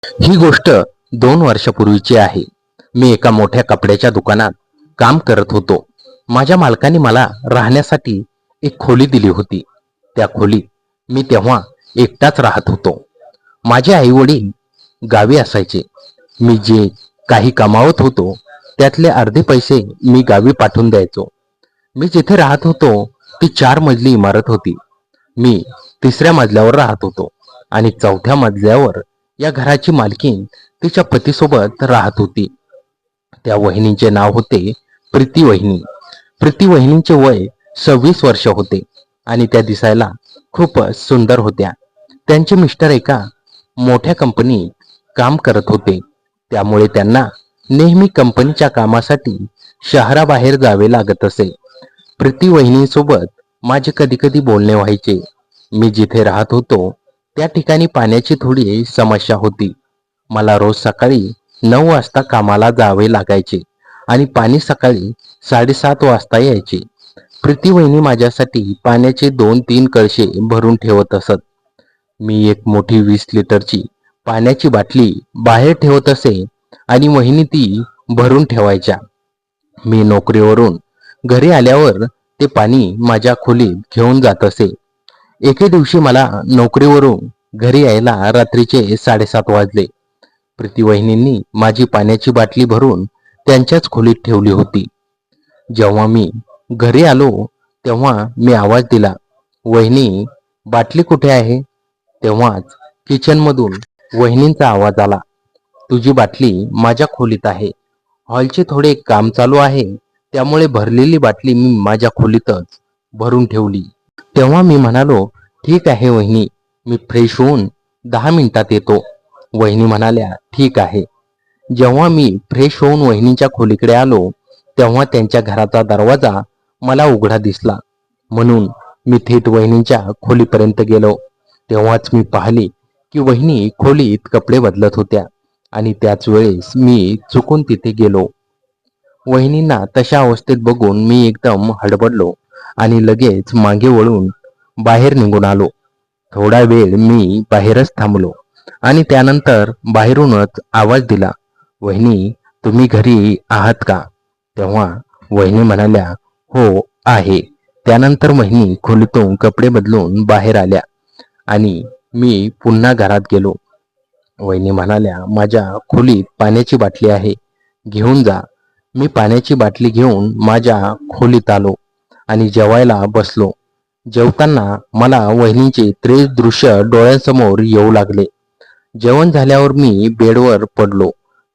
ही गोष्ट 2 वर्षापूर्वीची आहे. मी एका मोठ्या कपड्याच्या दुकानात काम करत होतो. माझ्या मालकाने मला राहण्यासाठी एक खोली दिली होती. त्या खोलीत मी तेव्हा एकटाच राहत होतो. माझे आई वडील गावी असायचे. मी जे काही कमावत होतो त्यातले अर्धे पैसे मी गावी पाठवून द्यायचो. मी जिथे राहत होतो ती 4 मजली इमारत होती. मी 3ऱ्या मजल्यावर राहत होतो आणि 4थ्या मजल्यावर या घराची मालकीण तिच्या पतीसोबत राहत होती. त्या वहिनीचे नाव होते प्रीती वहिनी. प्रीती वहिनींचे वय 26 वर्ष होते आणि त्या दिसायला खूपच सुंदर होत्या. त्यांचे मिस्टर एका मोठ्या कंपनीत काम करत होते, त्यामुळे त्यांना नेहमी कंपनीच्या कामासाठी शहराबाहेर जावे लागत असे. प्रीती वहिनीसोबत माझे कधीकधी बोलणे व्हायचे. मी जिथे राहत होतो त्या ठिकाणी पाण्याची थोडी समस्या होती. मला रोज सकाळी 9 वाजता कामाला जावे लागायचे आणि पाणी सकाळी 7:30 वाजता यायचे. प्रीती वहिनी माझ्यासाठी पाण्याचे 2-3 कळशे भरून ठेवत असत. मी एक मोठी 20 लिटरची पाण्याची बाटली बाहेर ठेवत असे आणि वहिनी ती भरून ठेवायच्या. मी नोकरीवरून घरी आल्यावर ते पाणी माझ्या खोलीत घेऊन जात असे. एके दिवशी मला नोकरीवरून घरी यायला रात्रीचे 7:30 वाजले. प्रीती वहिनींनी माझी पाण्याची बाटली भरून त्यांच्याच खोलीत ठेवली होती. जेव्हा मी घरी आलो तेव्हा मी आवाज दिला, "वहिनी, बाटली कुठे आहे?" तेव्हाच किचनमधून वहिनींचा आवाज आला, "तुझी बाटली माझ्या खोलीत आहे. हॉलचे थोडे काम चालू आहे, त्यामुळे भरलेली बाटली मी माझ्या खोलीतच भरून ठेवली." तेव्हा मी म्हणालो, "ठीक आहे वहिनी, मी फ्रेश होऊन 10 मिनिटात येतो." वहिनी म्हणाल्या, "ठीक आहे." जेव्हा मी फ्रेश होऊन वहिनींच्या खोलीकडे आलो तेव्हा त्यांच्या घराचा दरवाजा मला उघडा दिसला. म्हणून मी थेट वहिनींच्या खोलीपर्यंत गेलो. तेव्हाच मी पाहिले की वहिनी खोलीत कपडे बदलत होत्या आणि त्याच वेळेस मी चुकून तिथे गेलो. वहिनींना तशा अवस्थेत बघून मी एकदम हडबडलो आणि लगेच मागे वळून बाहेर निघून आलो. थोडा वेळ मी बाहेरच थांबलो आणि त्यानंतर बाहेरूनच आवाज दिला, "वहिनी, तुम्ही घरी आहात का?" तेव्हा वहिनी म्हणाल्या, "हो आहे." त्यानंतर वहिनी खोलीतून कपडे बदलून बाहेर आल्या आणि मी पुन्हा घरात गेलो. वहिनी म्हणाल्या, "माझ्या खोलीत पाण्याची बाटली आहे, घेऊन जा." मी पाण्याची बाटली घेऊन माझ्या खोलीत आलो आणि जेवायला बसलो. जेवताना मला वहिनींचे ते दृश्य डोळ्यांसमोर येऊ लागले. जेवण झाल्यावर मी बेडवर पडलो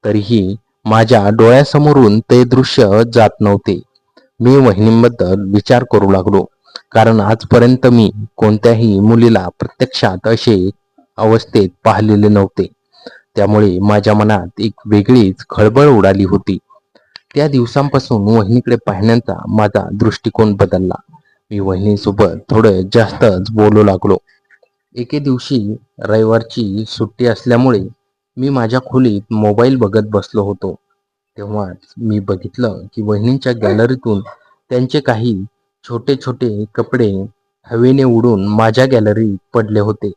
तरीही माझ्या डोळ्यासमोरून ते दृश्य जात नव्हते. मी वहिनींबद्दल विचार करू लागलो, कारण आजपर्यंत मी कोणत्याही मुलीला प्रत्यक्षात असे अवस्थेत पाहिलेले नव्हते. त्यामुळे माझ्या मनात एक वेगळीच खळबळ उडाली होती. त्या दिवसांपासून वहिनीकडे पाहण्याचा माझा दृष्टिकोन बदलला. मी वहिनीसोबत थोडं जास्तच बोलू लागलो. एके दिवशी रविवारची सुट्टी असल्यामुळे मी माझ्या खोलीत मोबाईल बघत बसलो होतो. तेव्हाच मी बघितलं की वहिनींच्या गॅलरीतून त्यांचे काही छोटे छोटे कपडे हवेने उडून माझ्या गॅलरीत पडले होते.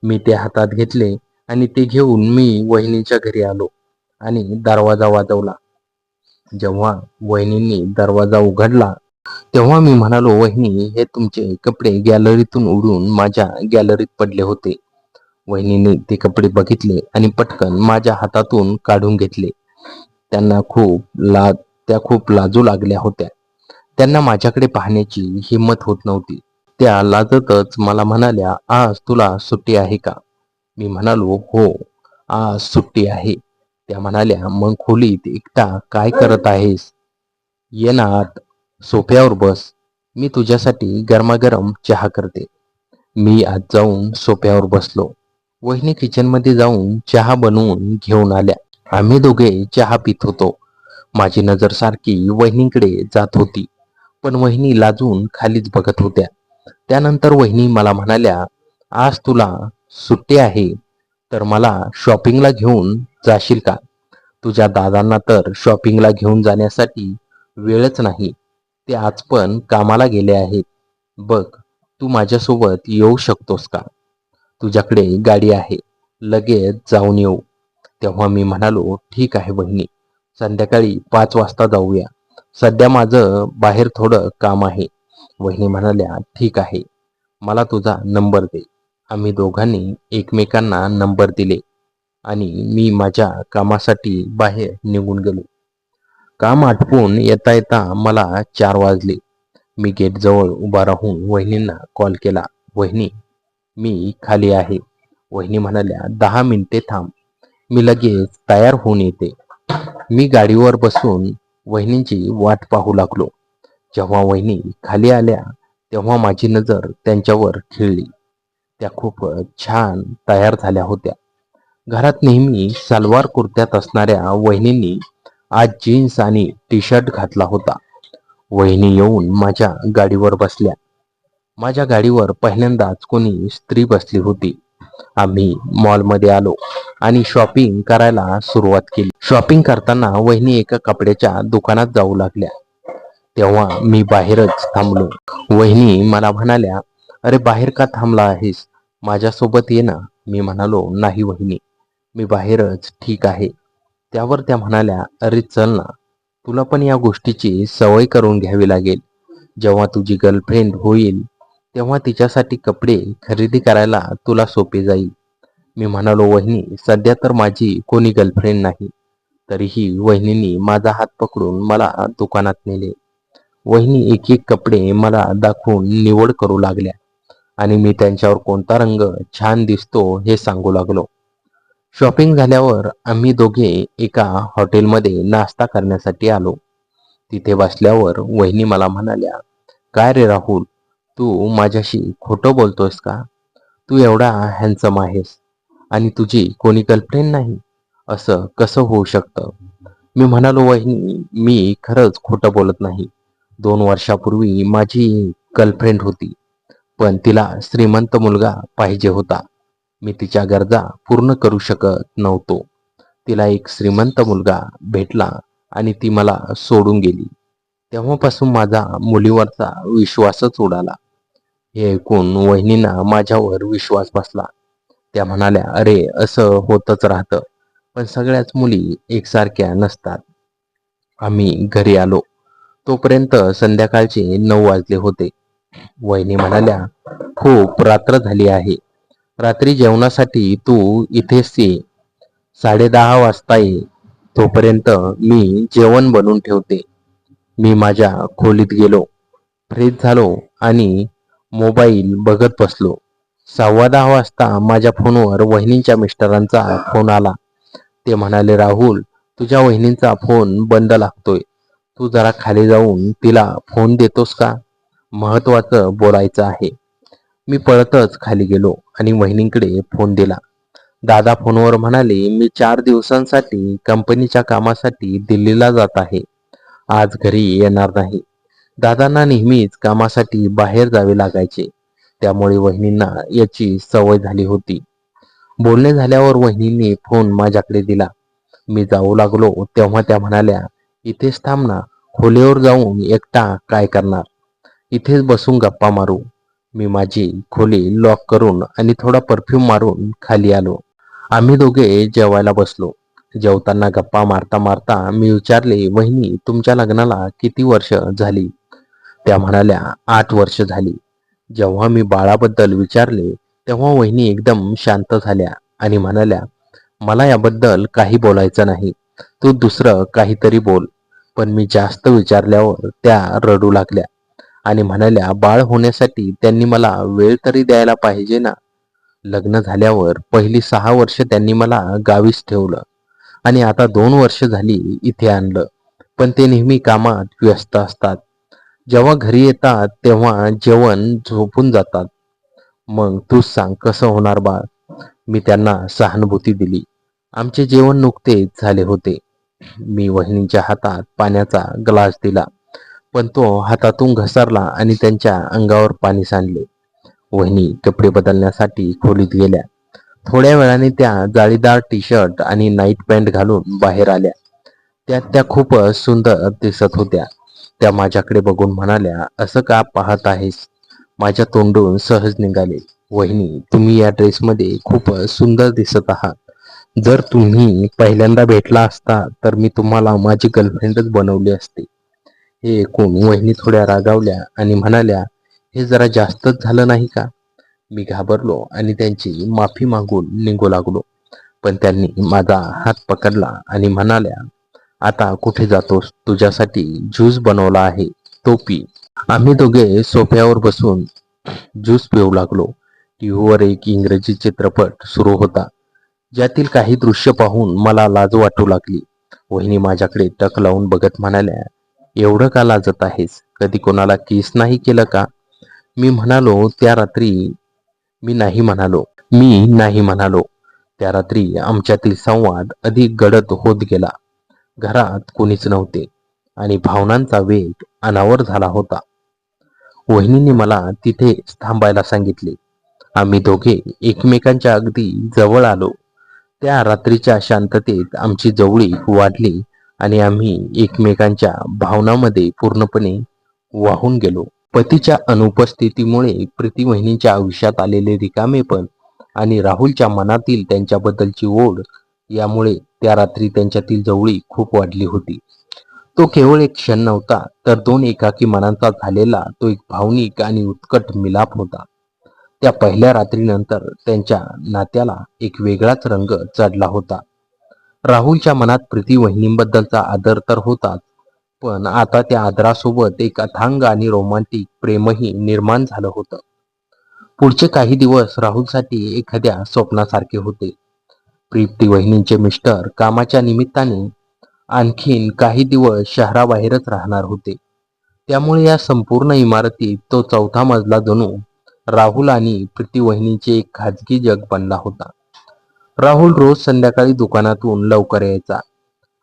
मी ते हातात घेतले आणि ते घेऊन मी वहिनीच्या घरी आलो आणि दरवाजा वाजवला. जेव्हा वहिनींनी दरवाजा उघडला तेव्हा मी म्हणालो, "वहिनी, हे तुमचे कपडे गॅलरीतून उडून माझ्या गॅलरीत पडले होते." वहिनींनी ते कपडे बघितले आणि पटकन माझ्या हातातून काढून घेतले. त्यांना त्या खूप लाजू लागल्या होत्या. त्यांना माझ्याकडे पाहण्याची हिंमत होत नव्हती. त्या लाजतच मला म्हणाल्या, "आज तुला सुट्टी आहे का?" मी म्हणालो, "हो, आज सुट्टी आहे." त्या म्हणाल्या, "मग खोलीत एकटा काय करत आहेस? ये ना आत, सोफ्यावर बस. मी तुझ्यासाठी गरमागरम चहा करते." मी आत जाऊन सोफ्यावर बसलो. वहिनी किचनमध्ये जाऊन चहा बनवून घेऊन आल्या. आम्ही दोघे चहा पित होतो. माझी नजर सारखी वहिनीकडे जात होती, पण वहिनी लाजून खालीच बघत होत्या. त्यानंतर वहिनी मला म्हणाल्या, "आज तुला सुट्टी आहे तर मला शॉपिंगला घेऊन जाशील का? तुझ्या दादांना तर शॉपिंगला घेऊन जाण्यासाठी वेळच नाही. ते आज पण कामाला गेले आहेत. बघ, तू माझ्यासोबत येऊ शकतोस का? तुझ्याकडे गाडी आहे. लगेच जाऊन येऊ." तेव्हा मी म्हणालो, ठीक आहे वहिनी, संध्याकाळी 5 वाजता जाऊया. सध्या माझं बाहेर थोडं काम आहे. वहिनी म्हणाल्या, ठीक आहे, मला तुझा नंबर दे. आम्ही दोघांनी एकमेकांना नंबर दिले आणि मी माझ्या कामासाठी बाहेर निघून गेलो. काम आटपून येता येता मला 4 वाजले. मी गेटजवळ उभा राहून वहिनींना कॉल केला. वहिनी, मी खाली आहे. वहिनी म्हणाल्या, 10 मिनिटे थांब, मी लगेच तयार होऊन येते. मी गाडीवर बसून वहिनींची वाट पाहू लागलो. जेव्हा वहिनी खाली आल्या तेव्हा माझी नजर त्यांच्यावर खिळली. त्या खूप छान तयार झाल्या होत्या. घरात नेहमी सलवार कुर्त्यात असणाऱ्या वहिनींनी आज जीन्स आणि टी शर्ट घातला होता. वहिनी येऊन माझ्या गाडीवर बसल्या. माझ्या गाडीवर पहिल्यांदाच कोणी स्त्री बसली होती. आम्ही मॉलमध्ये आलो आणि शॉपिंग करायला सुरुवात केली. शॉपिंग करताना वहिनी एका कपड्याच्या दुकानात जाऊ लागल्या. तेव्हा मी बाहेरच थांबलो. वहिनी मला म्हणाल्या, अरे बाहेर का थांबला आहेस, माझ्यासोबत ये ना. मी म्हणालो, नाही वहिनी, मी बाहेरच ठीक आहे. त्यावर त्या म्हणाल्या, अरे चल ना, तुला पण या गोष्टीची सवय करून घ्यावी लागेल. जेव्हा तुझी गर्लफ्रेंड होईल तेव्हा तिच्यासाठी कपडे खरेदी करायला तुला सोपे जाईल. मी म्हणालो, वहिनी, सध्या तर माझी कोणी गर्लफ्रेंड नाही. तरीही वहिनींनी माझा हात पकडून मला दुकानात नेले. वहिनी एक एक कपडे मला दाखवून निवड करू लागल्या आणि मी त्यांच्यावर कोणता रंग छान दिसतो हे सांगू लागलो. शॉपिंग झाल्यावर आम्ही दोघे एका हॉटेलमध्ये नाश्ता करण्यासाठी आलो. तिथे बसल्यावर वहिनी मला म्हणाल्या, काय रे राहुल, तू माझ्याशी खोटं बोलतोयस का? तू एवढा हँडसम आहेस आणि तुझी कोणी गर्लफ्रेंड नाही, असं कसं होऊ शकतं? मी म्हणालो, वहिनी, मी खरंच खोटं बोलत नाही. 2 वर्षापूर्वी माझी गर्लफ्रेंड होती, पण तिला श्रीमंत मुलगा पाहिजे होता. मी तिच्या गरजा पूर्ण करू शकत नव्हतो. तिला एक श्रीमंत मुलगा भेटला आणि ती मला सोडून गेली. तेव्हापासून माझा मुलीवरचा विश्वासच उडाला. हे ऐकून वहिनींना माझ्यावर विश्वास बसला. त्या म्हणाल्या, अरे असं होतच राहतं, पण सगळ्याच मुली एकसारख्या नसतात. आम्ही घरी आलो तोपर्यंत संध्याकाळचे 9 वाजले होते. वहिनी म्हणाल्या, खूप रात्र झाली आहे, रात्री जेवणासाठी तू इथेच ये. 10:30 वाजता ये, तोपर्यंत मी जेवण बनवून ठेवते. मी माझ्या खोलीत गेलो, फ्रेश झालो आणि मोबाईल बघत बसलो. 10:15 वाजता माझ्या फोनवर वहिनींच्या मिस्टरांचा फोन आला. ते म्हणाले, राहुल, तुझ्या वहिनींचा फोन बंद लागतोय, तू जरा खाली जाऊन तिला फोन देतोस का? महत्वाचं बोलायचं आहे. मी पळतच खाली गेलो आणि वहिनींकडे फोन दिला. दादा फोनवर म्हणाले, मी 4 दिवसांसाठी कंपनीच्या कामासाठी दिल्लीला जात आहे, आज घरी येणार नाही. दादांना नेहमीच कामासाठी बाहेर जावे लागायचे, त्यामुळे वहिनींना याची सवय झाली होती. बोलणे झाल्यावर वहिनींनी फोन माझ्याकडे दिला. मी जाऊ लागलो तेव्हा त्या म्हणाल्या, इथेच थांब ना, खोलीवर जाऊन एकटा काय करणार, इथेच बसून गप्पा मारू. मी माझी खोली लॉक करून आणि थोडा परफ्यूम मारून खाली आलो. आम्ही दोघे जेवायला बसलो. जेवताना गप्पा मारता मारता मी विचारले, वहिनी, तुमच्या लग्नाला किती वर्ष झाली? त्या म्हणाल्या, 8 वर्ष झाली. जेव्हा मी बाळाबद्दल विचारले तेव्हा वहिनी एकदम शांत झाल्या आणि म्हणाल्या, मला याबद्दल काही बोलायचं नाही, तू दुसरं काहीतरी बोल. पण मी जास्त विचारल्यावर त्या रडू लागल्या आणि म्हणाल्या, बाळ होण्यासाठी त्यांनी मला वेळ तरी द्यायला पाहिजे ना. लग्न झाल्यावर पहिली 6 वर्ष त्यांनी मला गावीच ठेवलं आणि आता 2 वर्ष झाली इथे आणलं, पण ते नेहमी कामात व्यस्त असतात. जेव्हा घरी येतात तेव्हा जेवण झोपून जातात. मग तूच सांग कसं होणार बाळ? मी त्यांना सहानुभूती दिली. आमचे जेवण नुकतेच झाले होते. मी वहिनींच्या हातात पाण्याचा ग्लास दिला, पण तो हातातून घसरला आणि त्यांच्या अंगावर पाणी सांडले. वहिनी कपडे बदलण्यासाठी खोलीत गेल्या. थोड्या वेळाने त्या जाळीदार टी शर्ट आणि नाईट पॅन्ट घालून बाहेर आल्या. त्या खूप सुंदर दिसत होत्या. त्या माझ्याकडे बघून म्हणाल्या, असं का पाहत आहेस? माझ्या तोंडून सहज निघाले, वहिनी, तुम्ही या ड्रेसमध्ये खूप सुंदर दिसत आहात. जर तुम्ही पहिल्यांदा भेटला असता तर मी तुम्हाला माझी गर्लफ्रेंडच बनवली असते. हे ऐकून वहिनी थोड्या रागावल्या आणि म्हणाल्या, हे जरा जास्तच झालं नाही का? मी घाबरलो आणि त्यांची माफी मागून निघू लागलो. पण त्यांनी माझा हात पकडला आणि म्हणाल्या, आता कुठे जातोस? तुझ्यासाठी ज्यूस बनवला आहे, तो पी. आम्ही दोघे सोफ्यावर बसून ज्यूस पिऊ लागलो. टीव्हीवर एक इंग्रजी चित्रपट सुरू होता, ज्यातील काही दृश्य पाहून मला लाज वाटू लागली. वहिनी माझ्याकडे टक लावून बघत म्हणाल्या, एवढं का लाजत आहेस? कधी कोणाला किस नाही केलं का? मी म्हणालो त्या रात्री मी नाही म्हणालो. त्या रात्री आमच्यातील संवाद अधिक गडद होत गेला. घरात कोणीच नव्हते आणि भावनांचा वेग अनावर झाला होता. वहिनीने मला तिथे थांबायला सांगितले. आम्ही दोघे एकमेकांच्या अगदी जवळ आलो. त्या रात्रीच्या शांततेत आमची जवळीक वाढली आणि आम्ही एकमेकांच्या भावनांमध्ये पूर्णपणे वाहून गेलो. पतीच्या अनुपस्थितीमुळे प्रीती वहिनीच्या आयुष्यात आलेले रिकामेपण आणि राहुलच्या मनातील त्यांच्याबद्दलची ओढ यामुळे त्या रात्री त्यांच्यातील जवळीक खूप वाढली होती. तो केवळ एक क्षण नव्हता, तर दोन एकाकी मनांचा झालेला तो एक भावनिक आणि उत्कट मिलाप होता. त्या पहिल्या रात्रीनंतर त्यांच्या नात्याला एक वेगळाच रंग चढला होता. राहुलच्या मनात प्रीती वहिनींबद्दलचा आदर तर होताच, पण आता त्या आदरासोबत एक अथांग आणि रोमांटिक प्रेमही निर्माण झालं होतं. पुढचे काही दिवस राहुलसाठी एखाद्या स्वप्नासारखे होते. प्रीती वहिनींचे मिस्टर कामाच्या निमित्ताने आणखीन काही दिवस शहराबाहेरच राहणार होते. त्यामुळे या संपूर्ण इमारतीत तो चौथा मजला जणू राहुल आणि प्रीती वहिनींचे एक खाजगी जग बनला होता. राहुल रोज संध्याकाळी दुकानातून लवकर यायचा.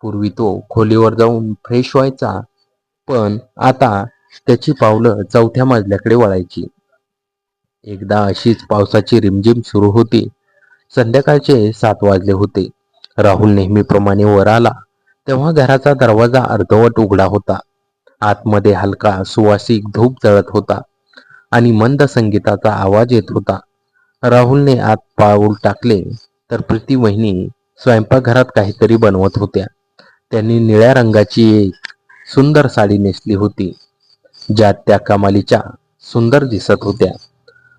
पूर्वी तो खोलीवर जाऊन फ्रेश व्हायचा, पण आता त्याची पावलं चौथ्या मजल्याकडे वळायची. एकदा अशीच पावसाची रिमझिम सुरू होती. संध्याकाळचे 7 वाजले होते. राहुल नेहमीप्रमाणे वर आला तेव्हा घराचा दरवाजा अर्धवट उघडा होता. आतमध्ये हलका सुवासिक धूप जळत होता आणि मंद संगीताचा आवाज येत होता. राहुलने आत पाऊल टाकले तर प्रीती वहिनी स्वयंपाकघरात काहीतरी बनवत होत्या. त्यांनी निळ्या रंगाची एक सुंदर साडी नेसली होती, ज्यात त्या कमालीच्या सुंदर दिसत होत्या.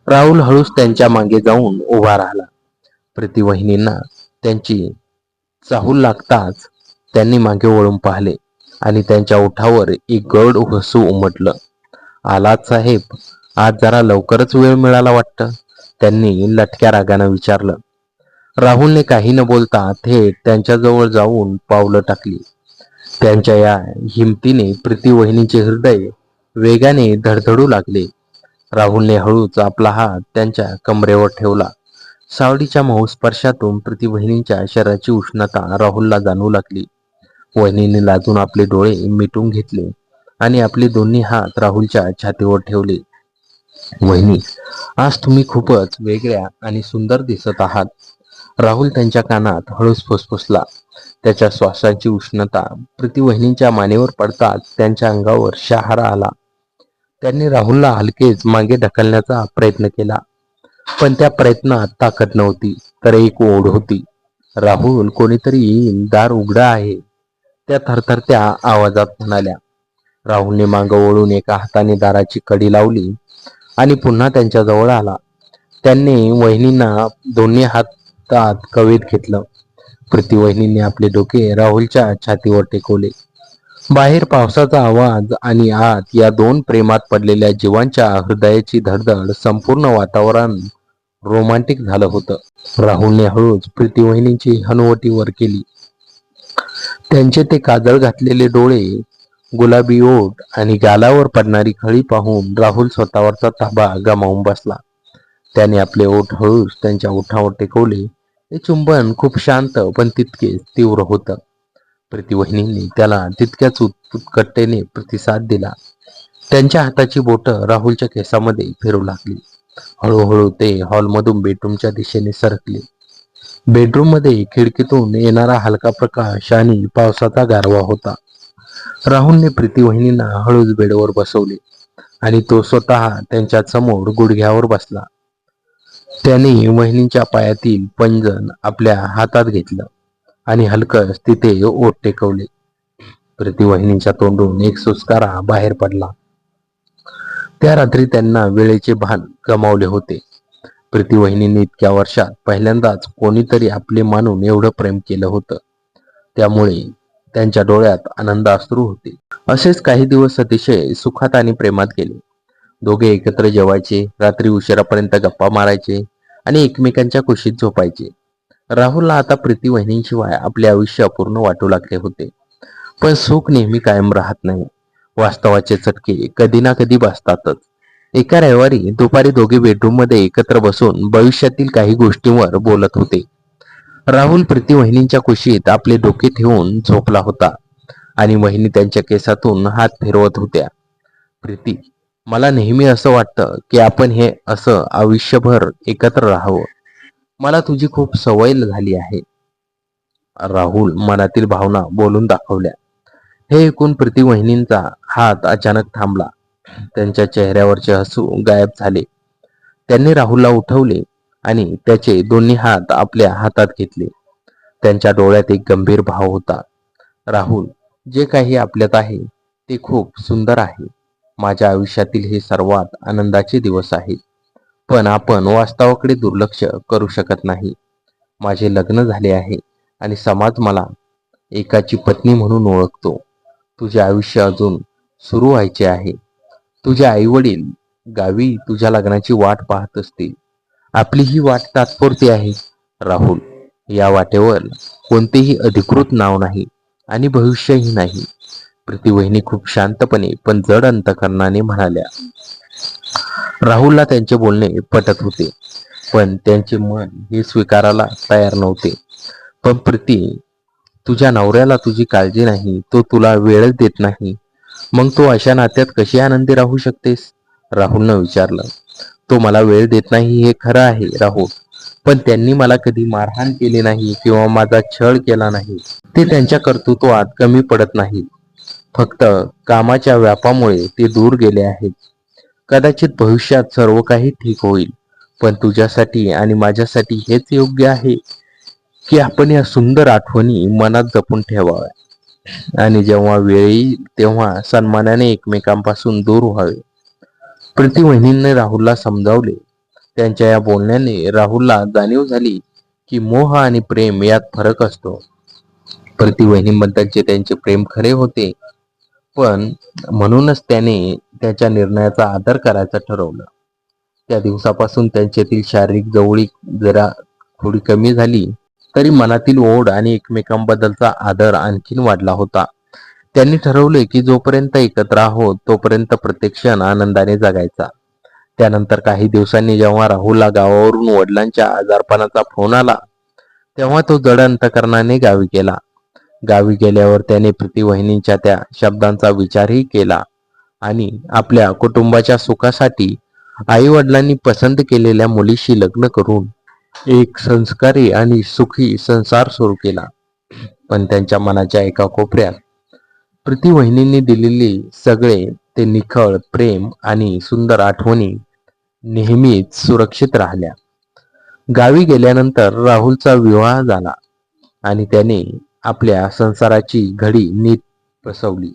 राहुल हळूच त्यांच्या मागे जाऊन उभा राहिला. प्रीती वहिनींना त्यांची चाहूल लागताच त्यांनी मागे वळून पाहिले आणि त्यांच्या ओठावर एक गड हसू उमटलं. आलात साहेब, आज जरा लवकरच वेळ मिळाला वाटतं, त्यांनी लटक्या रागानं विचारलं. राहुलने काही न बोलता थेट त्यांच्याजवळ जाऊन पावलं टाकली. त्यांच्या या हिमतीने प्रीती वहिनीचे हृदय वेगाने धडधडू लागले. राहुलने हळूच आपला हात त्यांच्या कमरेवर ठेवला. सावलीच्या मऊ स्पर्शातून प्रीती वहिनींच्या शरीराची उष्णता राहुलला जाणवू लागली. वहिनीने लाजून आपले डोळे मिटून घेतले आणि आपले दोन्ही हात राहुलच्या छातीवर ठेवले. वहिनी, आज तुम्ही खूपच वेगळ्या आणि सुंदर दिसत आहात, राहुल त्यांच्या कानात हळूच फुसफुसला. त्याच्या श्वासाची उष्णता प्रीती वहिनींच्या मानेवर पडताच त्यांच्या अंगावर शहारा आला. त्यांनी राहुलला हलकेच मागे ढकलण्याचा प्रयत्न केला, पण त्या प्रयत्नात ताकद नव्हती, तर एक ओढ होती. राहुल, कोणीतरी येईल, दार उघडं आहे, त्या थरथरत्या आवाजात म्हणाल्या. राहुलने मागं वळून एका हाताने दाराची कडी लावली आणि पुन्हा त्यांच्या जवळ आला. त्यांनी वहिनींना दोन्ही हातात कवेत घेतलं. प्रीती वहिनींनी आपले डोके राहुलच्या छातीवर टेकवले. बाहेर पावसाचा आवाज आणि आत या दोन प्रेमात पडलेल्या जीवांच्या हृदयाची धडधड, संपूर्ण वातावरण रोमांटिक झालं होतं. राहुलने हळूच प्रीती वहिनींची हनुवटी वर केली. त्यांचे ते काजळ घातलेले डोळे, गुलाबी ओठ आणि गालावर पडणारी खळी पाहून राहुल स्वतःवरचा ताबा गमावून बसला. त्याने आपले ओठ हळूच त्यांच्या ओठावर टेकवले. हे चुंबन खूप शांत पण तितकेच तीव्र होतं. प्रीती वहिनींनी त्याला तितक्याच उत्कटतेने प्रतिसाद दिला. त्यांच्या हाताची बोटं राहुलच्या केसामध्ये फिरू लागली. हळूहळू ते हॉलमधून बेडरूमच्या दिशेने सरकले. बेडरूममध्ये खिडकीतून येणारा हलका प्रकाश आणि पावसाचा गारवा होता. राहुलने प्रीती वहिनींना हळूच बेडवर बसवले आणि तो स्वतः त्यांच्या समोर गुडघ्यावर बसला. त्याने वहिनीच्या पायातील पंजन आपल्या हातात घेतलं आणि हलकस तिथे ओठ टेकवले. प्रीती वहिनीच्या तोंडून एक सुस्कारा बाहेर पडला. त्या रात्री त्यांना वेळेचे भान गमावले होते. प्रीती वहिनीने इतक्या वर्षात पहिल्यांदाच कोणीतरी आपले मानून एवढं प्रेम केलं होतं. त्यामुळे त्यांच्या डोळ्यात आनंद अश्रू होते. असेच काही दिवस अतिशय सुखात आणि प्रेमात गेले. दोघे एकत्र जेवायचे, रात्री उशिरापर्यंत गप्पा मारायचे आणि एकमेकांच्या कुशीत झोपायचे. राहुलला आता प्रीती वहिनींशिवाय आपले आयुष्य अपूर्ण वाटू लागले होते. पण सुख नेहमी कायम राहत नाही. वास्तवाचे चटके कधी ना कधी बसतातच. एका रविवारी दुपारी दोघे बेडरूम मध्ये एकत्र बसून भविष्यातील काही गोष्टींवर बोलत होते. राहुल प्रीती वहिनींच्या कुशीत आपले डोके ठेवून झोपला होता आणि वहिनी त्यांच्या केसातून हात फिरवत होत्या. प्रीती, मला नेहमी असं वाटतं की आपण हे असं आयुष्यभर एकत्र राहावं. मला तुझी खूप सवय झाली आहे. राहुल मनातील भावना बोलून दाखवल्या. हे ऐकून प्रीती वहिनींचा हात अचानक थांबला. त्यांच्या चेहऱ्यावरचे हसू गायब झाले. त्यांनी राहुलला उठवले आणि त्याचे दोन्ही हात आपल्या हातात घेतले. त्यांच्या डोळ्यात एक गंभीर भाव होता. राहुल, जे काही आपल्यात आहे ते खूप सुंदर आहे. माझ्या आयुष्यातील हे सर्वात आनंदाचे दिवस आहेत. पण आपण वास्तवाकडे दुर्लक्ष करू शकत नाही. माझे लग्न झाले आहे आणि समाज मला एकाची पत्नी म्हणून ओळखतो. तुझे आयुष्य अजून सुरू व्हायचे आहे. तुझे आई वडील गावी तुझ्या लग्नाची वाट पाहत असतील. आपली ही वाट तात्पुरती आहे. राहुल, या वाटेवर कोणतेही अधिकृत नाव नाही आणि भविष्यही नाही. प्रीती वहिनी खूप शांतपणे पण जड अंतकरणाने म्हणाल्या. राहुलला त्यांचे बोलणे पटत होते, पण त्यांचे मन हे स्वीकारायला तयार नव्हते. पण प्रीती, तुझ्या नवऱ्याला तुझी काळजी नाही, तो तुला वेळच देत नाही, मग तू अशा नात्यात कशी आनंदी राहू शकतेस? राहुलनं विचारलं. तो मला वेळ देत नाही हे खरं आहे राहुल, पण त्यांनी मला कधी मारहाण केली नाही किंवा माझा छळ केला नाही. ते त्यांच्या कर्तृत्वात कमी पडत नाहीत. फक्त कामाच्या व्यापामुळे ते दूर गेले आहेत. कदाचित भविष्यात सर्व काही ठीक होईल, पण तुझ्यासाठी आणि माझ्यासाठी हेच योग्य आहे की आपण या सुंदर आठवणी मनात जपून ठेवाव्या आणि जेव्हा वेळ येईल तेव्हा सन्मानाने एकमेकांपासून दूर व्हावे. प्रीती वहिनींनी राहुलला समजावले. त्यांच्या या बोलण्याने राहुलला जाणीव झाली की मोह आणि प्रेम यात फरक असतो. प्रीती वहिनींबद्दलचे त्यांचे प्रेम खरे होते, पण म्हणूनच त्याने त्याच्या निर्णयाचा आदर करायचं ठरवलं. त्या दिवसापासून त्यांच्यातील शारीरिक जवळीक जरा थोडी कमी झाली, तरी मनातील ओढ आणि एकमेकांबद्दलचा आदर आणखीन वाढला होता. त्यांनी ठरवले की जोपर्यंत एकत्र आहोत तोपर्यंत प्रत्येक क्षण आनंदाने जगायचा. त्यानंतर काही दिवसांनी जेव्हा राहुलला गावावरून वडिलांच्या आजारपणाचा फोन आला, तेव्हा तो जड अंतकरणाने गावी गेला. गावी गेल्यावर त्याने प्रीती वहिनींच्या त्या शब्दांचा विचारही केला आणि आपल्या कुटुंबाच्या सुखासाठी आई वडिलांनी पसंत केलेल्या मुलीशी लग्न करून एक संस्कारी आणि सुखी संसार सुरू केला. पण त्यांच्या मनाच्या एका कोपऱ्यात प्रीती वहिनींनी दिलेले सगळे ते निखळ प्रेम आणि सुंदर आठवणी नेहमीच सुरक्षित राहिल्या. गावी गेल्यानंतर राहुलचा विवाह झाला आणि त्याने आपल्या संसाराची घडी नीट बसवली.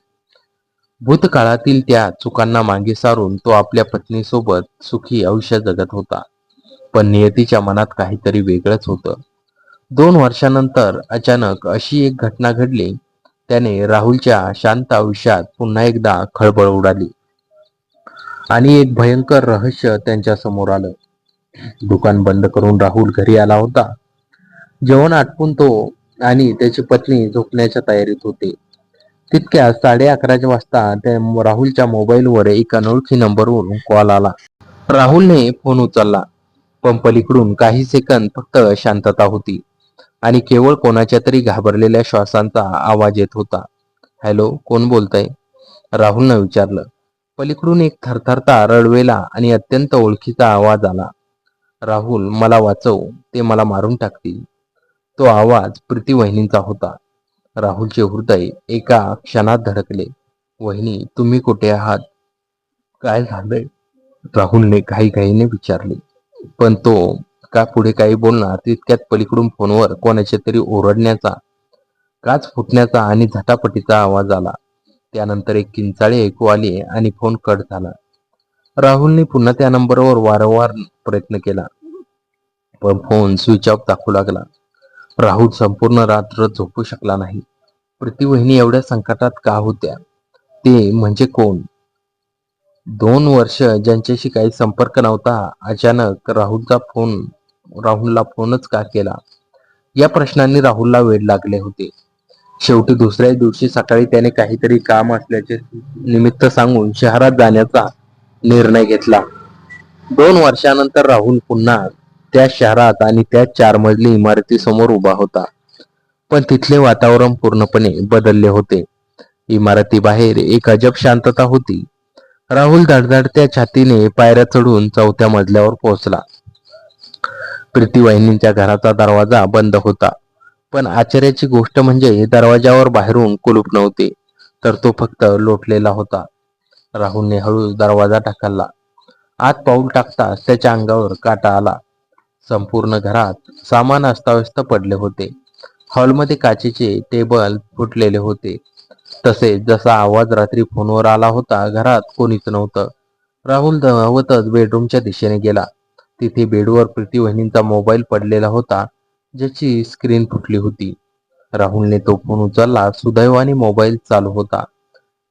भूतकाळातील त्या चुकांना मागे सारून तो आपल्या पत्नीसोबत सुखी आयुष्य जगत होता. पण नियतीच्या मनात काहीतरी वेगळंच होतं. 2 वर्षानंतर अचानक अशी एक घटना घडली, त्याने राहुलच्या शांत आयुष्यात पुन्हा एकदा खळबळ उडाली आणि एक भयंकर रहस्य त्यांच्या समोर आलं. दुकान बंद करून राहुल घरी आला होता. जेवण आटपून तो आणि त्याची पत्नी झोपण्याच्या तयारीत होते. तितक्या 11:30 वाजता त्या राहुलच्या मोबाईलवर एक अनोळखी नंबरवरून कॉल आला. राहुलने फोन उचलला, पण पलीकडून काही सेकंद फक्त शांतता होती आणि केवळ कोणाच्या तरी घाबरलेल्या श्वासांचा आवाज येत होता. हॅलो, कोण बोलतंय? राहुलनं विचारलं. पलीकडून एक थरथरता, रडवेला आणि अत्यंत ओळखीचा आवाज आला. राहुल, मला वाचव, ते मला मारून टाकतील. तो आवाज प्रीती वहिनींचा होता. राहुलचे हृदय एका क्षणात धडकले. वहिनी, तुम्ही कुठे आहात? काय झालंय? राहुलने घाईघाईने विचारले. पण तो जितका पुढे काही बोलणार तितक्यात पलीकडून फोनवर कोणाच्या तरी ओरडण्याचा, काच फुटण्याचा आणि झटापटीचा आवाज आला. त्यानंतर एक किंचाळी ऐकू आली आणि फोन कट झाला. राहुलने पुन्हा त्या नंबरवर वारंवार प्रयत्न केला, पण फोन स्विच ऑफ दाखवू लागला. राहुल संपूर्ण रात्र झोपू शकला नाही. प्रीतीवहिनी एवढ्या संकटात का होत्या? ते म्हणजे कोण? 2 वर्ष ज्यांच्याशी काही संपर्क नव्हता, अचानक राहुलला फोनच का केला? या प्रश्नांनी राहुलला वेड लागले होते. शेवटी दुसऱ्या दिवशी सकाळी त्याने काहीतरी काम असल्याचे निमित्त सांगून शहरात जाण्याचा निर्णय घेतला. 2 वर्षानंतर राहुल पुन्हा त्या शहरात आणि त्या 4 मजली इमारतीसमोर उभा होता. पण तिथले वातावरण पूर्णपणे बदलले होते. इमारतीबाहेर एक अजब शांतता होती. राहुल धडधडत्या छातीने पायऱ्या चढून 4थ्या मजल्यावर पोहोचला. प्रीतीवहिनींच्या घराचा दरवाजा बंद होता. पण आश्चर्याची गोष्ट म्हणजे दरवाजावर बाहेरून कुलूप नव्हते, तर तो फक्त लोटलेला होता. राहुलने हळूच दरवाजा ढकलला. आत पाऊल टाकताच त्याच्या अंगावर काटा आला. संपूर्ण घरात सामान अस्ताव्यस्त पडले होते. हॉलमध्ये काचेचे टेबल फुटलेले होते. तसेच जसा आवाज रात्री फोनवर आला होता, घरात कोणीच नव्हतं. राहुल धावतच बेडरूमच्या दिशेने गेला. तिथे बेडवर प्रीतीवहिनींचा मोबाईल पडलेला होता, ज्याची स्क्रीन फुटली होती. राहुलने तो फोन उचलला. सुदैवाने मोबाईल चालू होता.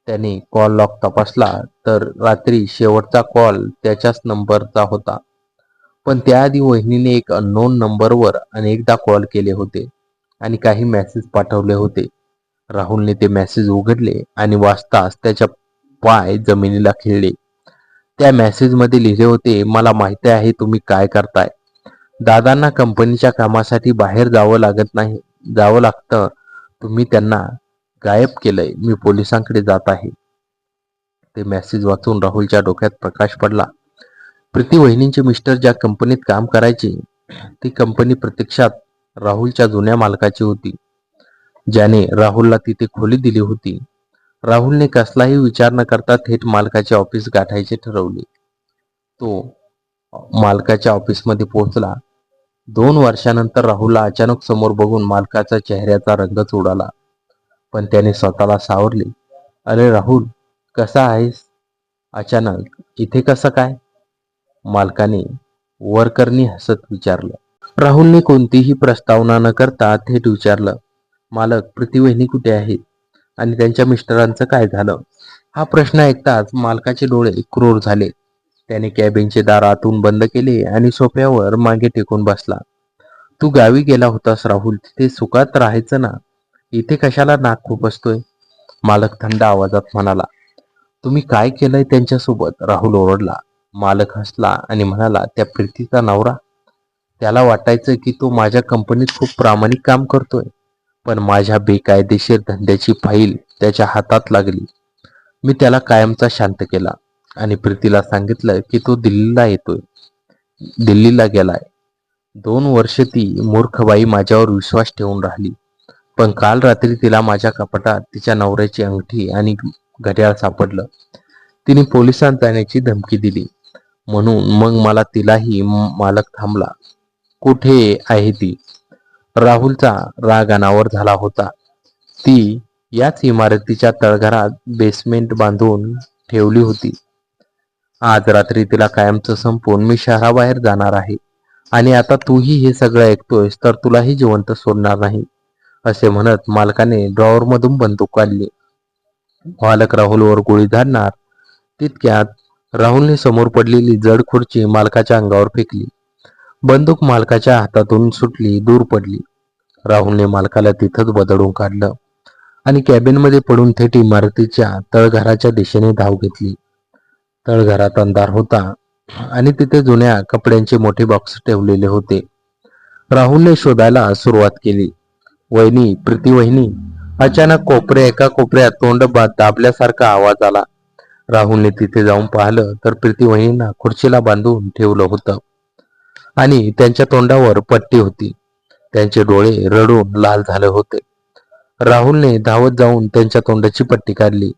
त्याने कॉल लॉग तपासला तर रात्री शेवटचा कॉल त्याच्याच नंबरचा होता. पण त्याआधी वहिनीने एक अननोन नंबरवर अनेकदा कॉल केले होते आणि काही मेसेज पाठवले होते. राहुलने ते मेसेज उघडले आणि वाचताच त्याच्या पाय जमिनीला खिळले. त्या मेसेजमध्ये लिहिले होते, मला माहिती आहे तुम्ही काय करताय. दादांना कंपनीच्या कामासाठी बाहेर जावं लागतं. तुम्ही त्यांना गायब केलंय. मी पोलिसांकडे जात आहे. ते मेसेज वाचून राहुलच्या डोक्यात प्रकाश पडला. प्रीती वहिनींचे मिस्टर ज्या कंपनीत काम करायचे, ती कंपनी प्रत्यक्षात राहुलच्या जुन्या मालकाची होती, ज्याने राहुलला तिथे खोली दिली होती. राहुलने कसलाही विचार न करता थेट मालकाचे ऑफिस गाठायचे ठरवले. तो मालकाच्या ऑफिसमध्ये पोहोचला. 2 वर्षानंतर राहुलला अचानक समोर बघून मालकाचा चेहऱ्याचा रंगच उडाला. पण त्याने स्वतःला सावरले. अरे राहुल, कसा आहेस? अचानक इथे कसं काय? मालकाने वरकरणी हसत विचारलं. राहुलने कोणतीही प्रस्तावना न करता थेट विचारलं, मालक, प्रीतीवहिनी कुठे आहेत आणि त्यांच्या मिस्टरांचं काय झालं? हा प्रश्न ऐकताच मालकाचे डोळे क्रूर झाले. त्याने कॅबिनचे दार आतून बंद केले आणि सोफ्यावर मागे टेकून बसला. तू गावी गेला होतास राहुल, तिथे सुखात राहायचं ना, इथे कशाला नाक खुपसतोय? मालक थंड आवाजात म्हणाला. तुम्ही काय केलंय त्यांच्यासोबत? राहुल ओरडला. मालक हसला आणि म्हणाला, त्या प्रीतीचा नवरा? त्याला वाटायचं की तो माझ्या कंपनीत खूप प्रामाणिक काम करतोय, पण माझ्या बेकायदेशीर धंद्याची फाईल त्याच्या हातात लागली. मी त्याला कायमचा शांत केला आणि प्रीतीला सांगितलं की तो दिल्लीला गेलाय. 2 वर्ष ती मूर्ख बाई माझ्यावर विश्वास ठेवून राहिली, पण काल रात्री तिला माझ्या कपाटात तिच्या नवऱ्याची अंगठी आणि घड्याळ सापडलं. तिने पोलिसांत जाण्याची धमकी दिली. म्हणून मग मला तिलाही मालक थांबला. कुठे आहे ती? राहुलचा राग अनावर झाला होता. ती याच इमारतीच्या तळघरात बेसमेंट बांधून ठेवली होती. आज रात्री तिला कायमचं संपवून मी शहराबाहेर जाणार आहे आणि आता तूही हे सगळं ऐकतोयस तर तुलाही जिवंत सोडणार नाही, असे म्हणत मालकाने ड्रॉवरमधून बंदूक काढली. मालक राहुलवर गोळी झाडणार तितक्यात राहुलने समोर पडलेली जड खुर्ची मालकाच्या अंगावर फेकली. बंदूक मालकाच्या हातातून सुटली, दूर पडली. राहुलने मालकाला तिथंच बदडून काढलं आणि कॅबिनमध्ये पडून थेट इमारतीच्या तळघराच्या दिशेने धाव घेतली. तळघरात अंधार होता आणि तिथे जुन्या कपड्यांचे मोठे बॉक्स ठेवलेले होते. राहुलने शोधायला सुरुवात केली. वहिनी, प्रीती वहिनी. अचानक एका कोपऱ्यात तोंड दाबल्यासारखा आवाज आला. राहुलने तिथे जाऊन पाहिलं तर प्रीती वहिनींना खुर्चीला बांधून ठेवलं होतं आणि त्यांच्या तोंडावर पट्टी होती. त्यांचे डोळे रडून लाल झाले होते. राहुलने धावत जाऊन त्यांच्या तोंडाची पट्टी काढली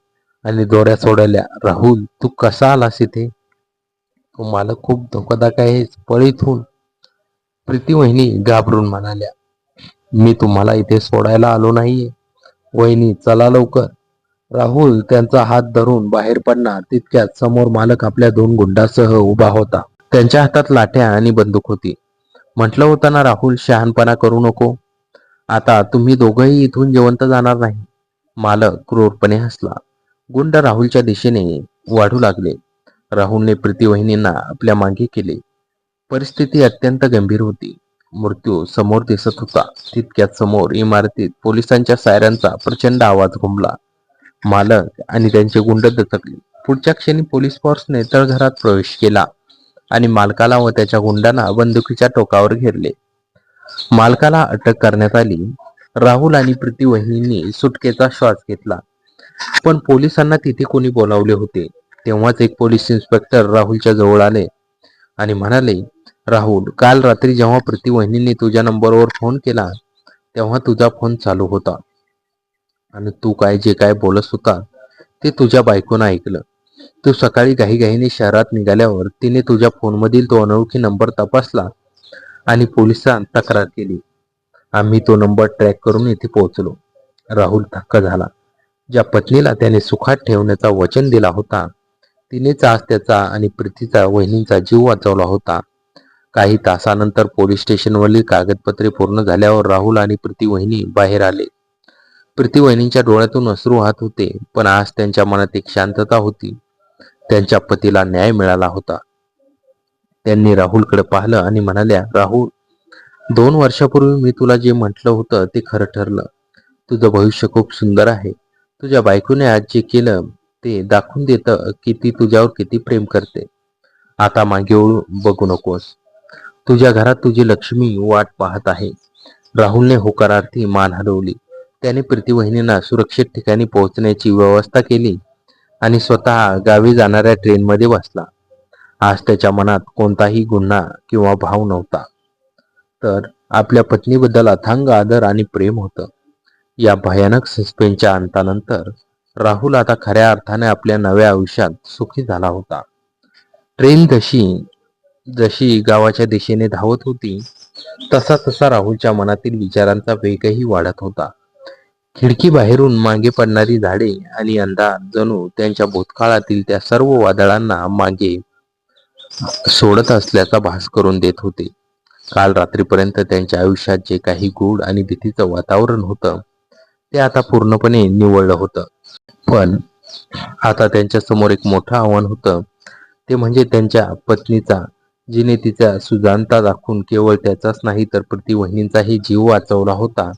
आणि दोऱ्या सोडल्या. राहुल, तू कसा आलास इथे? तो मालक खूप धोकादायक आहेस, पळ इथून. प्रीती वहिनी घाबरून म्हणाल्या, मी तुम्हाला इथे सोडायला आलो नाहीये. वहिनी चला लवकर. राहुल त्यांचा हात धरून बाहेर पडणार तितक्यात समोर मालक आपल्या 2 गुंडासह उभा होता. त्यांच्या हातात लाठ्या आणि बंदूक होती. म्हटलं होतं ना राहुल, शहाणपणा करू नको. आता तुम्ही दोघंही इथून जिवंत जाणार नाही. मालक क्रूरपणे हसला. गुंड राहुलच्या दिशेने वाढू लागले. राहुलने प्रीती वहिनींना आपल्या मागे केले. परिस्थिती अत्यंत गंभीर होती. मृत्यू समोर दिसत होता. तितक्यात समोर इमारतीत पोलिसांच्या सायरनचा प्रचंड आवाज घुमला. मालक आणि त्यांचे गुंड दचकले. पुढच्या क्षणी पोलीस फोर्सने तळघरात प्रवेश केला आणि मालकाला व त्याच्या गुंडांना बंदुकीच्या टोकावर घेरले. मालकाला अटक करण्यात आली. राहुल आणि प्रीती वहिनींनी सुटकेचा श्वास घेतला. पण पोलिसांना तिथे कोणी बोलावले होते. तेव्हाच एक पोलीस इन्स्पेक्टर राहुलच्या जवळ आले आणि म्हणाले, राहुल, काल रात्री जेव्हा प्रीती वहिनींनी तुझ्या नंबरवर फोन केला तेव्हा तुझा फोन चालू होता आणि तू जे काय बोलत होता ते तुझ्या बायकोनं ऐकलं. तू सकाळी घाईघाईने शहरात निघाल्यावर तिने तुझ्या फोनमधील तो अनोळखी नंबर तपासला आणि पोलिसांत तक्रार केली. आम्ही तो नंबर ट्रॅक करून इथे पोहोचलो. राहुल थक्क झाला. ज्या पत्नीला त्याने सुखात ठेवण्याचा वचन दिला होता तिनेच आज त्याचा आणि प्रीतीचा वहिनींचा जीव वाचवला होता. काही तासानंतर पोलीस स्टेशनवरील कागदपत्रे पूर्ण झाल्यावर राहुल आणि प्रीती वहिनी बाहेर आले. प्रीती वहिनींच्या डोळ्यातून अश्रू वाहत होते, पण आज त्यांच्या मनात एक शांतता होती. त्यांच्या पतीला न्याय मिळाला होता. त्यांनी राहुलकडे पाहिलं आणि म्हणाल्या, राहुल, 2 वर्षापूर्वी मी तुला जे म्हटलं होतं ते खरं ठरलं. तुझं भविष्य खूप सुंदर आहे. तुझ्या बायकोने आज जे केलं ते दाखवून देतं की ती तुझ्यावर किती प्रेम करते. आता मागे बघू नकोस. तुझ्या घरात तुझी लक्ष्मी वाट पाहत आहे. राहुलने होकारार्थी मान हलवली. त्याने प्रीती वहिनींना सुरक्षित ठिकाणी पोहोचण्याची व्यवस्था केली आणि स्वतः गावी जाणाऱ्या ट्रेनमध्ये बसला. आज त्याच्या मनात कोणताही गुन्हा किंवा भाव नव्हता, तर आपल्या पत्नीबद्दल अथांग आदर आणि प्रेम होतं. या भयानक सस्पेन्सच्या अंतानंतर राहुल आता खऱ्या अर्थाने आपल्या नव्या आयुष्यात सुखी झाला होता. ट्रेन जशी जशी गावाच्या दिशेने धावत होती तसा तसा राहुलच्या मनातील विचारांचा वेगही वाढत होता. खिडकी बाहेरून मागे पडणारी झाडे आणि अंधार जणू त्यांच्या भूतकाळातील त्या सर्व वादळांना मागे सोडत असल्याचा भास करून देत होते. काल रात्रीपर्यंत त्यांच्या आयुष्यात जे काही गूढ आणि भीतीचं वातावरण होतं ते आता पूर्णपणे निवळलं होतं. पण आता त्यांच्या समोर एक मोठं आव्हान होतं. ते म्हणजे त्यांच्या पत्नीचा, जिने तिचा सुजाणता दाखवून केवळ त्याचाच नाही तर प्रीती वहिनींचाही जीव वाचवला होता,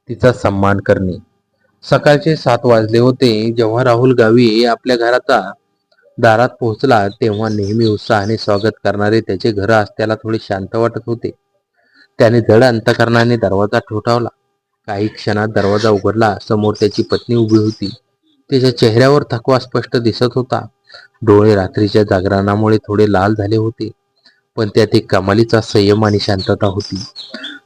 तिचा सन्मान करणे. सकाळचे 7 वाजले होते. जेव्हा राहुल गावी आपल्या घराचा दारात पोहोचला तेव्हा नेहमी उत्साहाने स्वागत करणारे त्याचे घर आज त्याला थोडे शांत वाटत होते. त्याने जड अंतकरणाने दरवाजा ठोठावला. काही क्षणात दरवाजा उघडला. समोर त्याची पत्नी उभी होती. तिच्या चेहऱ्यावर थकवा स्पष्ट दिसत होता. डोळे रात्रीच्या जागरणामुळे थोडे लाल झाले होते, पण त्यात एक कमालीचा संयम आणि शांतता होती.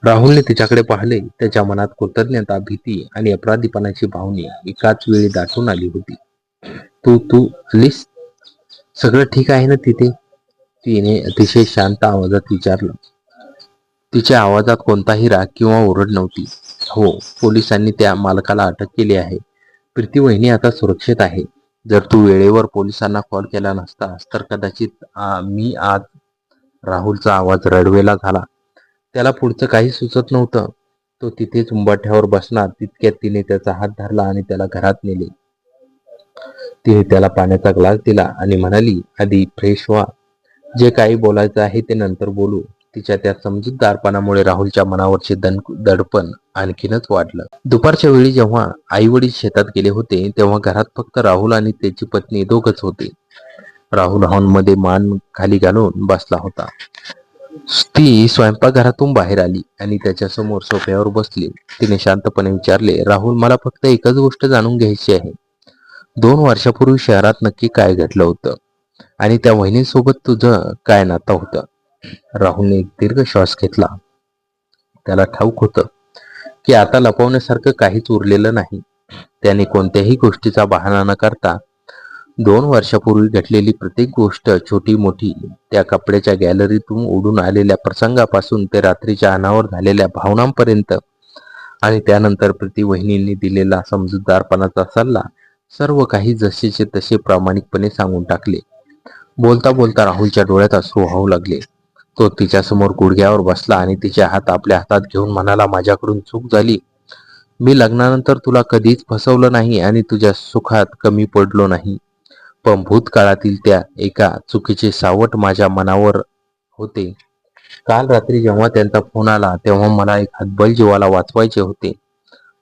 राहुलने तिच्याकडे पाहिले. त्याच्या मनात कृतज्ञता, भीती आणि अपराधीपणाची भावने एकाच वेळी दाटून आली होती. तू तू आलीस? सगळं ठीक आहे ना तिथे? तिने अतिशय शांत आवाजात विचारलं. तिच्या आवाजात कोणताही राग किंवा ओरड नव्हती. हो, पोलिसांनी त्या मालकाला अटक केली आहे. प्रीती वहिनी आता सुरक्षित आहे. जर तू वेळेवर पोलिसांना कॉल केला नसतास तर कदाचित मी आज. राहुलचा आवाज रडवेला झाला. त्याला पुढचं काही सुचत नव्हतं. तो तिथेच उंबाठ्यावर बसणार तितक्यात तिने त्याचा हात धरला आणि त्याला घरात नेले. तिने त्याला पाण्याचा ग्लास दिला आणि म्हणाली, आधी फ्रेश व्हा. जे काही बोलायचं आहे ते नंतर बोलू. तिच्या त्या समजूतदारपणामुळे राहुलच्या मनावरचे दडपण आणखीनच वाढलं. दुपारच्या वेळी जेव्हा आई वडील शेतात गेले होते तेव्हा घरात फक्त राहुल आणि त्याची पत्नी दोघच होते. राहुल हॉलमध्ये मान खाली घालून बसला होता. ती स्वयंपाकघरातून बाहेर आली आणि त्याच्या समोर सोफ्यावर बसली. तिने शांतपणे विचारले, राहुल, मला फक्त एकच गोष्ट जाणून घ्यायची आहे. 2 वर्षापूर्वी शहरात नक्की काय घडलं होतं आणि त्या वहिनीसोबत तुझं काय नातं होतं? राहुलने एक दीर्घ श्वास घेतला. त्याला ठाऊक होतं की आता लपवण्यासारखं काहीच उरलेलं नाही. त्याने कोणत्याही गोष्टीचा बहाणा न करता 2 वर्षापूर्वी घडलेली प्रत्येक गोष्ट, छोटी मोठी, त्या कपड्याच्या गॅलरीतून उडून आलेल्या प्रसंगापासून ते रात्रीच्या अनावर झालेल्या भावनांपर्यंत आणि त्यानंतर प्रीती वहिनींनी दिलेला समजूतदारपणाचा सल्ला, सर्व काही जसेचे तसे प्रामाणिकपणे सांगून टाकले. बोलता बोलता राहुलच्या डोळ्यात अश्रू वाहू लागले. तो तिच्यासमोर गुडघ्यावर बसला आणि तिचे हात आपल्या हातात घेऊन म्हणाला, माझ्याकडून चूक झाली. मी लग्नानंतर तुला कधीच फसवलं नाही आणि तुझ्या सुखात कमी पडलो नाही. पण भूतकाळातील त्या एका चुकीचे सावट माझ्या मनावर होते. काल रात्री जेव्हा त्यांचा फोन आला तेव्हा मला एक हतबल जीवाला वाचवायचे होते.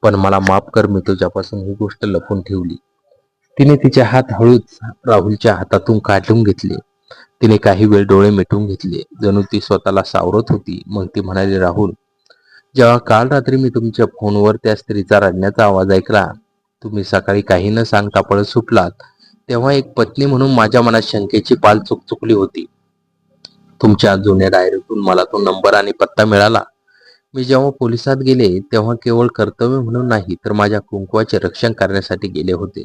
पण मला माफ कर, मी तुझ्यापासून ही गोष्ट लपून ठेवली. तिने तिचे हात हळूच राहुलच्या हातातून काढून घेतले. तिने काही वेळ डोळे मिटून घेतले, जणू ती स्वतःला सावरत होती. मग ती म्हणाली, राहुल, जेव्हा काल रात्री मी तुमच्या फोनवर त्या स्त्रीचा रडण्याचा आवाज ऐकला, तुम्ही सकाळी काही न सांगता पळत सुटलात, तेव्हा एक पत्नी म्हणून माझ्या मनात शंकेची पाल चुकचुकली होती. तुमच्या जुन्या डायरीतून मला तो नंबर आणि पत्ता मिळाला. मी जेव्हा पोलिसात गेले तेव्हा केवळ कर्तव्य म्हणून नाही, तर माझ्या कुंकवाचे रक्षण करण्यासाठी गेले होते.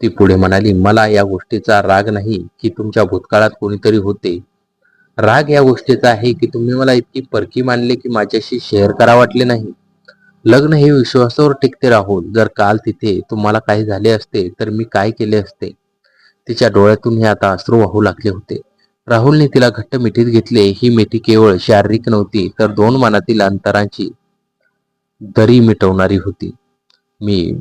ती पुढे म्हणाली, मला या गोष्टीचा राग नाही की तुमच्या भूतकाळात कोणीतरी होते. राग या गोष्टीचा आहे की तुम्ही मला इतकी परकी मानले की माझ्याशी शेअर करा वाटले नाही. लग्न हे विश्वासावर टिकते राहुल. जर काल तिथे तुम्हाला काही झाले असते तर मी काय केले असते. तिच्या डोळ्यातून हे आता अश्रू वाहू लागले होते. राहुलने तिला घट्ट मिठीत घेतले. ही मिठी केवळ शारीरिक नव्हती, तर दोन मनातील अंतरांची दरी मिटवणारी होती. मी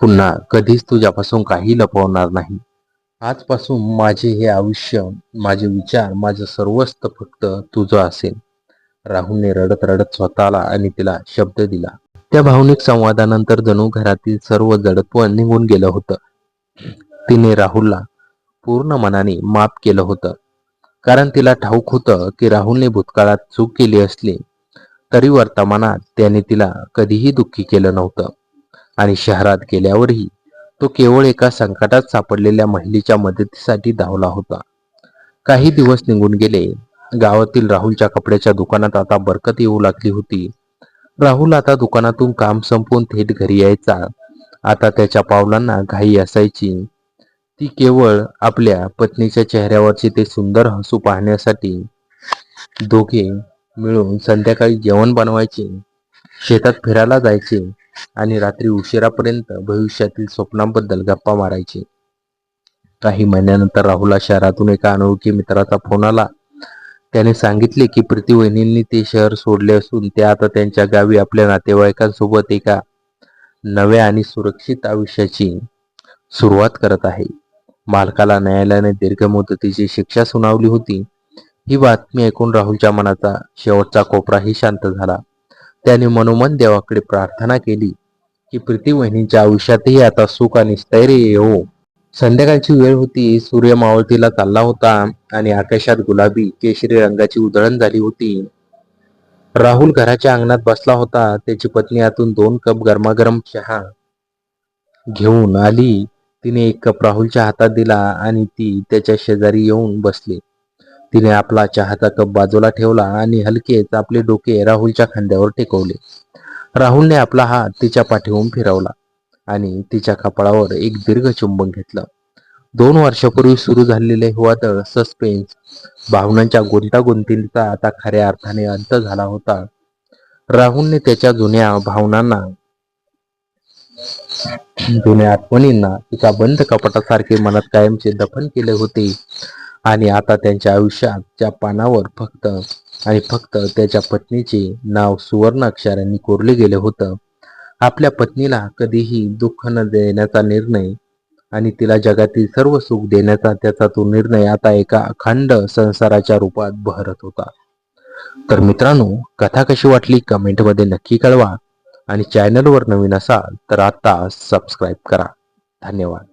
पुन्हा कधीच तुझ्यापासून काही लपवणार नाही. आजपासून माझे हे आयुष्य, माझे विचार, माझं सर्वस्व फक्त तुझं असेल. राहुलने रडत रडत स्वतःला आणि तिला शब्द दिला. त्या भावनिक संवादानंतर जणू घरातील सर्व जडत्व निघून गेलं होतं. तिने राहुलला पूर्ण मनाने माफ केलं होतं, कारण तिला ठाऊक होतं की राहुलने भूतकाळात चूक केली असली तरी वर्तमानात त्याने तिला कधीही दुःखी केलं नव्हतं. आणि शहरात गेल्यावरही तो केवळ एका संकटात सापडलेल्या महिलेच्या मदतीसाठी धावला होता. काही दिवस निघून गेले. गावातील राहुलच्या कपड्याच्या दुकानात आता बरकत येऊ लागली होती. राहुल आता दुकानातून काम संपवून थेट घरी यायचा. आता त्याच्या पावलांना घाई असायची. ती केवळ आपल्या पत्नीच्या चेहऱ्यावरचे ते सुंदर हसू पाहण्यासाठी. दोघे मिळून संध्याकाळी जेवण बनवायचे, शेतात फिरायला जायचे आणि रात्री उशिरापर्यंत भविष्यातील स्वप्नांबद्दल गप्पा मारायचे. काही महिन्यानंतर राहुलला शहरातून एका अनोळखी मित्राचा फोन आला. त्याने सांगितले की प्रीती वहिनींनी ते शहर सोडले असून ते आता त्यांच्या गावी आपल्या नातेवाईकांसोबत एका नव्या आणि सुरक्षित आयुष्याची सुरुवात करत आहे. मालकाला न्यायालयाने दीर्घ मुदतीची शिक्षा सुनावली होती. ही बातमी ऐकून राहुलच्या मनाचा शेवटचा कोपराही शांत झाला. त्याने मनोमन देवाकडे प्रार्थना केली की प्रीती वहिनींच्या आयुष्यातही आता सुख आणि स्थैर्य येवो. संध्याकाळची वेळ होती. सूर्य मावळतीला चालला होता आणि आकाशात गुलाबी केशरी रंगाची उधळण झाली होती. राहुल घराच्या अंगणात बसला होता. त्याची पत्नी आतून 2 कप गरमागरम चहा घेऊन आली. तिने एक कप राहुलच्या हातात दिला आणि ती त्याच्या शेजारी येऊन बसली. तिने आपला चहाचा कप बाजूला ठेवला आणि हलकेच आपले डोके राहुलच्या खांद्यावर टेकवले. राहुलने आपला हात तिच्या पाठीवरून फिरवला आणि तिच्या कपाळावर एक दीर्घ चुंबन घेतलं. 2 वर्षापूर्वी सुरू झालेले वादळ, सस्पेन्स, भावनांच्या गुंतागुंतीचा आता खऱ्या अर्थाने अंत झाला होता. राहुलने त्याच्या जुन्या आठवणींना एका बंद कपाटासारखे मनात कायमचे दफन केले होते आणि आता त्यांच्या आयुष्याच्या पानावर फक्त आणि फक्त त्याच्या पत्नीचे नाव सुवर्ण अक्षरांनी कोरले गेले होतं. आपल्या पत्नीला कधीही दुःख न देण्याचा निर्णय आणि तिला जगातील सर्व सुख देण्याचा त्याचा तो निर्णय आता एका अखंड संसाराच्या रूपात बहरत होता. तर मित्रांनो, कथा कशी वाटली कमेंटमध्ये नक्की कळवा आणि चॅनलवर नवीन असाल तर आता सबस्क्राईब करा. धन्यवाद.